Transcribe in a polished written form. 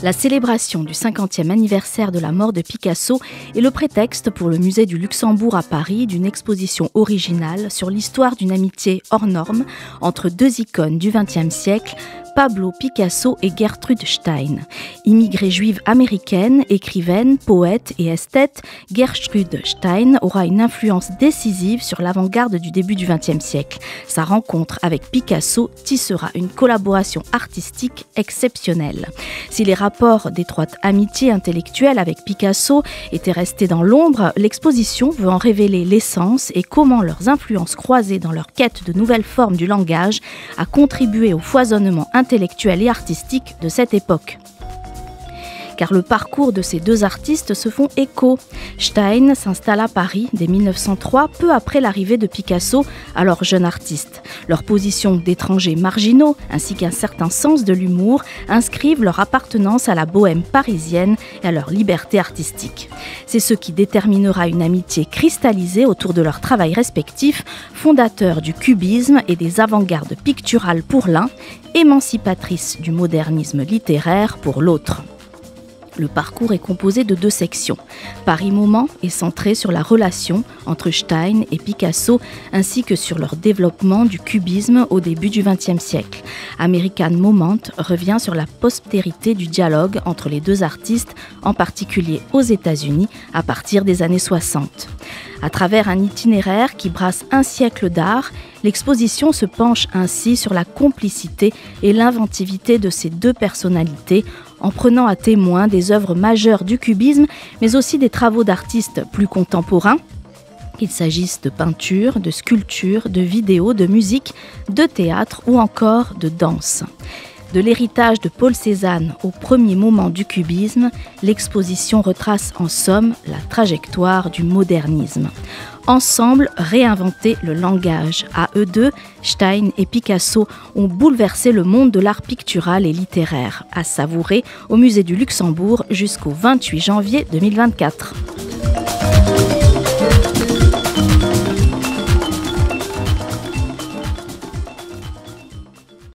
La célébration du 50e anniversaire de la mort de Picasso est le prétexte pour le musée du Luxembourg à Paris d'une exposition originale sur l'histoire d'une amitié hors norme entre deux icônes du XXe siècle, Pablo Picasso et Gertrude Stein. Immigrée juive américaine, écrivaine, poète et esthète, Gertrude Stein aura une influence décisive sur l'avant-garde du début du XXe siècle. Sa rencontre avec Picasso tissera une collaboration artistique exceptionnelle. Si les rapports d'étroite amitié intellectuelle avec Picasso étaient restés dans l'ombre, l'exposition veut en révéler l'essence et comment leurs influences croisées dans leur quête de nouvelles formes du langage a contribué au foisonnement intellectuel et artistique de cette époque. Car le parcours de ces deux artistes se font écho. Stein s'installe à Paris dès 1903, peu après l'arrivée de Picasso, alors jeune artiste. Leur position d'étrangers marginaux, ainsi qu'un certain sens de l'humour, inscrivent leur appartenance à la bohème parisienne et à leur liberté artistique. C'est ce qui déterminera une amitié cristallisée autour de leur travail respectif, fondateur du cubisme et des avant-gardes picturales pour l'un, émancipatrice du modernisme littéraire pour l'autre. Le parcours est composé de deux sections. Paris Moment est centré sur la relation entre Stein et Picasso ainsi que sur leur développement du cubisme au début du XXe siècle. American Moment revient sur la postérité du dialogue entre les deux artistes, en particulier aux États-Unis, à partir des années 60. À travers un itinéraire qui brasse un siècle d'art, l'exposition se penche ainsi sur la complicité et l'inventivité de ces deux personnalités, en prenant à témoin des œuvres majeures du cubisme, mais aussi des travaux d'artistes plus contemporains, qu'il s'agisse de peinture, de sculpture, de vidéo, de musique, de théâtre ou encore de danse. De l'héritage de Paul Cézanne au premier moment du cubisme, l'exposition retrace en somme la trajectoire du modernisme. Ensemble, réinventer le langage. À eux deux, Stein et Picasso ont bouleversé le monde de l'art pictural et littéraire. À savourer au musée du Luxembourg jusqu'au 28 janvier 2024.